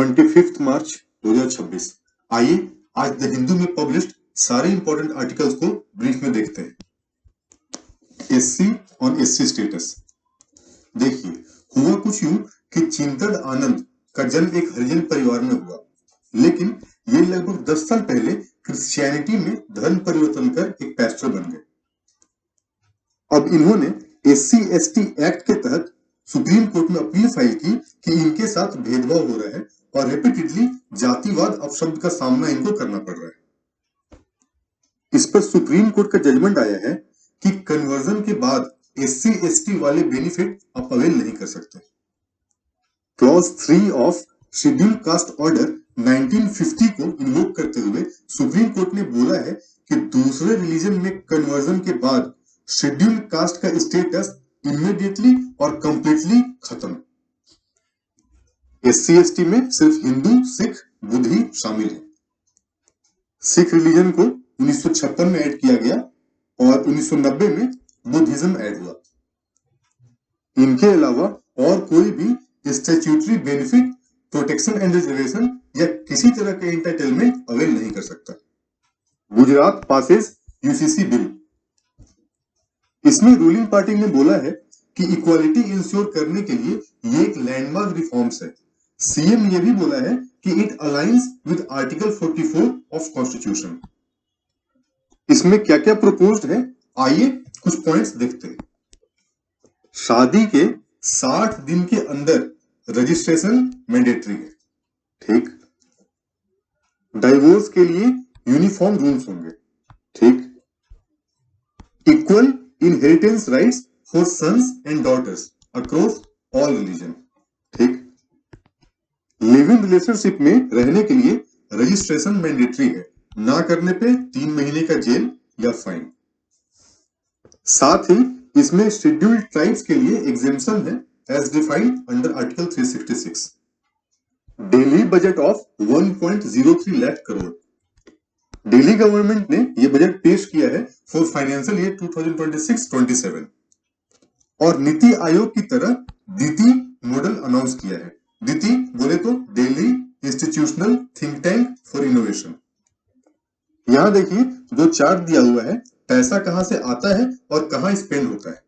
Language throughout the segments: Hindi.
25 मार्च 2026। आइए आज द हिंदू में पब्लिश्ड सारे इंपॉर्टेंट आर्टिकल्स को ब्रीफ में देखते हैं। SC on SC status. देखिए, हुआ कुछ यूं कि चिंतन आनंद का जन्म एक हरिजन परिवार में हुआ, लेकिन ये लगभग 10 साल पहले क्रिश्चियनिटी में धर्म परिवर्तन कर एक पैस्टर बन गए। अब इन्होंने एससी एसटी एक्ट के तहत सुप्रीम कोर्ट में अपील फाइल की कि इनके साथ भेदभाव हो रहा है और रिपीटेडली जातिवाद अपशब्द का सामना इनको करना पड़ रहा है। इस पर सुप्रीम कोर्ट का जजमेंट आया है कि कन्वर्जन के बाद एससी एसटी वाले बेनिफिट आप अवेल नहीं कर सकते। Clause 3 of schedule caste order 1950 को इन्वोक करते हुए सुप्रीम कोर्ट ने बोला है कि दूसरे रिलीजन में कन्वर्जन के बाद शेड्यूल कास्ट का स्टेटस इमीडिएटली और कंप्लीटली खत्म। एससी एसटी में सिर्फ हिंदू, सिख, बुद्ध ही शामिल है। सिख रिलीजन को 1956 में ऐड किया गया और 1990 में बुद्धिज्म ऐड हुआ। इनके अलावा और कोई भी statutory benefit, protection and reservation या किसी तरह के एंटाइटलमेंट अवेल नहीं कर सकता। Gujarat passes UCC bill. इसमें रूलिंग पार्टी ने बोला है कि इक्वालिटी इंश्योर करने के लिए ये एक लैंडमार्क रिफॉर्म्स है। सीएम ये भी बोला है कि it aligns with article 44 of constitution. इसमें क्या क्या प्रपोज्ड है, आइए कुछ पॉइंट्स देखते हैं। शादी के 60 दिन के अंदर रजिस्ट्रेशन मैंडेटरी है, ठीक। डाइवोर्स के लिए यूनिफॉर्म रूल्स होंगे, ठीक। Equal inheritance rights for sons and daughters across all religion, ठीक। लिव इन रिलेशनशिप में रहने के लिए रजिस्ट्रेशन मैंडेटरी है, ना करने पे 3 महीने का जेल या फाइन। साथ ही इसमें शेड्यूल्ड ट्राइब्स के लिए एग्जेम्पशन है as defined under article 366। Delhi budget of 1.03 lakh crore. Delhi government ने यह बजट पेश किया है फॉर फाइनेंशियल ईयर 2026-27 और नीति आयोग की तरह दीति मॉडल अनाउंस किया है। दीति बोले तो Delhi institutional think tank for innovation. यहां देखिए जो चार्ट दिया हुआ है, पैसा कहां से आता है और कहां स्पेंड होता है।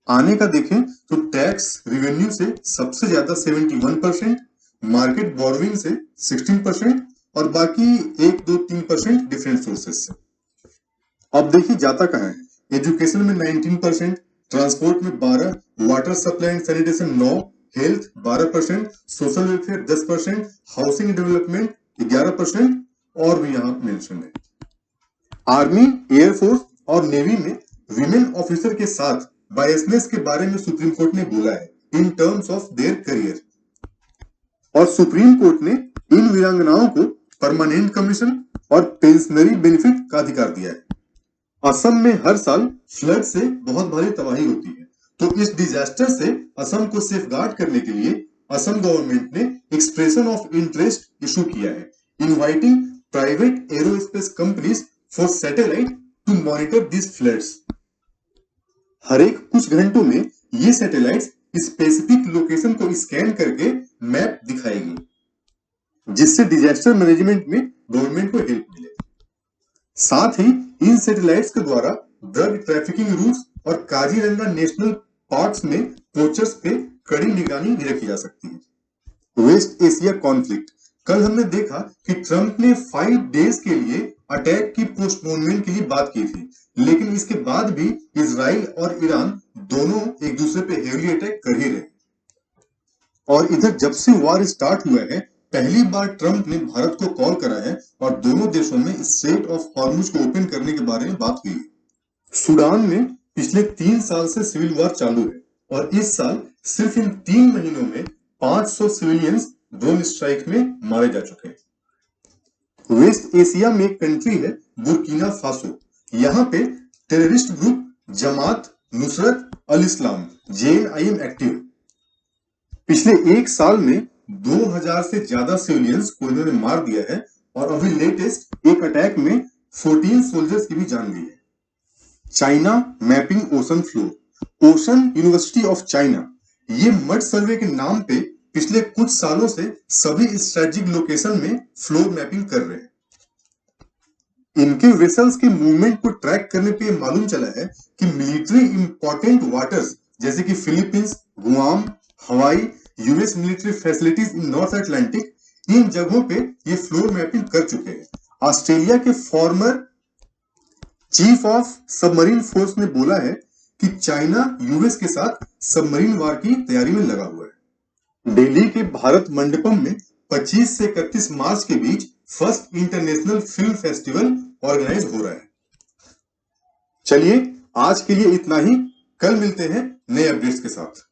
आने का देखें तो टैक्स रेवेन्यू से सबसे ज्यादा 71%, मार्केट बोरोइंग से 16% और बाकी 1-2-3% डिफरेंट सोर्सेज से। अब देखिए जाता कहां है। एजुकेशन में 19%, ट्रांसपोर्ट में 12%, water supply and sanitation 9%, health 12%, social welfare 10%, housing development 11% और भी यहां मेंशन है। आर्मी, एयरफोर्स और नेवी में विमेन ऑफिसर के साथ बायसनेस के बारे में सुप्रीम कोर्ट ने बोला है in terms of their career. और सुप्रीम कोर्ट ने इन वीरांगनाओं को परमानेंट कमीशन और पेंशनरी बेनिफिट का अधिकार दिया है। असम में हर साल फ्लड से बहुत भारी तबाही होती है, तो इस डिजास्टर से असम को सेफगार्ड करने के लिए असम गवर्नमेंट ने एक्सप्रेशन ऑफ इंटरेस्ट इशू किया है, inviting private aerospace companies for satellite to monitor this floods. हर एक कुछ घंटों में ये सैटेलाइट्स स्पेसिफिक लोकेशन को स्कैन करके मैप दिखाएगी, जिससे डिजास्टर मैनेजमेंट में गवर्नमेंट को हेल्प मिले। साथ ही इन सैटेलाइट्स के द्वारा ड्रग ट्रैफिकिंग रूट्स और काजीरंगा नेशनल पार्क्स में पोचर्स पे कड़ी निगरानी भी रखी जा सकती है। West Asia conflict. कल हमने देखा कि ट्रंप ने 5 डेज के लिए अटैक की पोस्टपोनमेंट के लिए बात की थी, लेकिन इसके बाद भी इजराइल और ईरान दोनों एक दूसरे पे हेवीली अटैक कर ही रहे। और इधर जब से वॉर स्टार्ट हुआ है, पहली बार ट्रंप ने भारत को कॉल करा है और दोनों देशों में स्ट्रेट ऑफ हॉर्मुज को ओपन करने के बारे में बात हुई है। सूडान में पिछले 3 साल से सिविल वॉर चालू है और इस साल सिर्फ इन 3 महीनों में 500 सिविलियंस ड्रोन स्ट्राइक में मारे जा चुके हैं। वेस्ट एशिया में एक कंट्री है बुर्किना फासो। यहाँ पे टेररिस्ट ग्रुप जमात नुसरत अल इस्लाम JNIM एक्टिव। पिछले 1 साल में 2000 से ज्यादा सिविलियंस को इन्होंने मार दिया है और अभी लेटेस्ट एक अटैक में 14 सोल्जर्स की भी जान गई है। China mapping ocean flow. Ocean university of China ये मड सर्वे के नाम पे पिछले कुछ सालों से सभी स्ट्रेटेजिक लोकेशन में फ्लोर मैपिंग कर रहे हैं। इनके वेसल्स के मूवमेंट को ट्रैक करने पे मालूम चला है कि मिलिट्री इंपॉर्टेंट वाटर्स जैसे कि Philippines, Guam, Hawaii, US military facilities in North Atlantic, इन जगहों पे ये फ्लोर मैपिंग कर चुके हैं। ऑस्ट्रेलिया के former chief of submarine force ने बोला है कि चाइना यूएस के साथ सबमरीन वार की तैयारी में लगा हुआ है। दिल्ली के भारत मंडपम में 25 से 31 मार्च के बीच first international film festival organize हो रहा है। चलिए आज के लिए इतना ही, कल मिलते हैं नए अपडेट्स के साथ।